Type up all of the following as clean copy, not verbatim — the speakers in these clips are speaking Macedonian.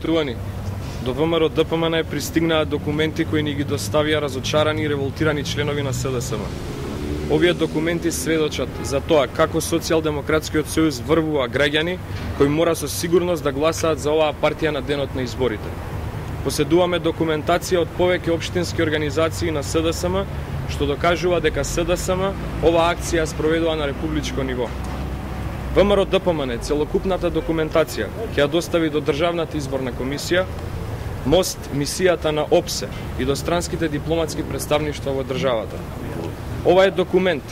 Почитувани, до ВМРО ДПМН пристигнаа документи кои ни ги доставија разочарани и револтирани членови на СДСМ. Овие документи сведочат за тоа како Социјалдемократскиот сојуз врвува граѓани кои мора со сигурност да гласаат за оваа партија на денот на изборите. Поседуваме документација од повеќе општински организации на СДСМ што докажува дека СДСМ оваа акција спроведува на републичко ниво. ВМРО ДПМН целокупната документација ќе ја достави до Државната изборна комисија, МОСТ мисијата на ОПСЕ и до странските дипломатски представништва во државата. Ова е документ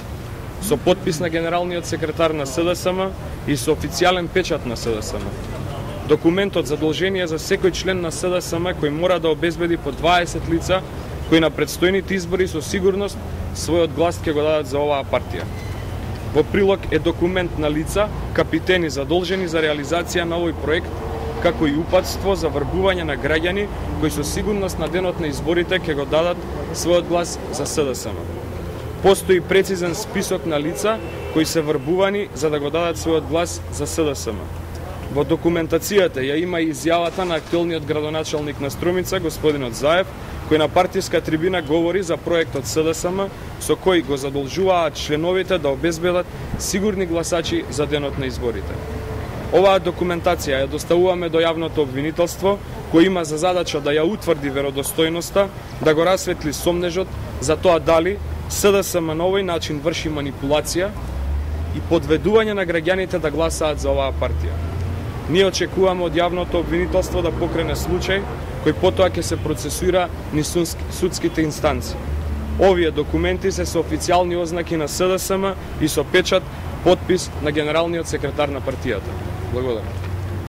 со потпис на генералниот секретар на СДСМ и со официјален печат на СДСМ. Документот задолжение за секој член на СДСМ кој мора да обезбеди по 20 лица кои на предстојните избори со сигурност својот глас ќе го дадат за оваа партија. Во прилог е документ на лица, капитени задолжени за реализација на овој проект, како и упатство за врбување на граѓани кои со сигурност на денот на изборите ќе го дадат својот глас за СДСМ. Постои прецизен список на лица кои се врбувани за да го дадат својот глас за СДСМ. Во документацијата ја има и изјавата на актуелниот градоначалник на Струмица, господинот Заев, кој на партиска трибина говори за проектот СДСМ со кој го задолжуваат членовите да обезбедат сигурни гласачи за денот на изборите. Оваа документација ја доставуваме до јавното обвинителство, кој има за задача да ја утврди веродостојноста, да го расветли сомнежот за тоа дали СДСМ на овој начин врши манипулација и подведување на граѓаните да гласаат за оваа партија. Ние очекуваме од јавното обвинителство да покрене случај кој потоа ќе се процесуира низ судските инстанции. Овие документи се со официјални ознаки на СДСМ и со печат, потпис на генералниот секретар на партијата. Благодарам.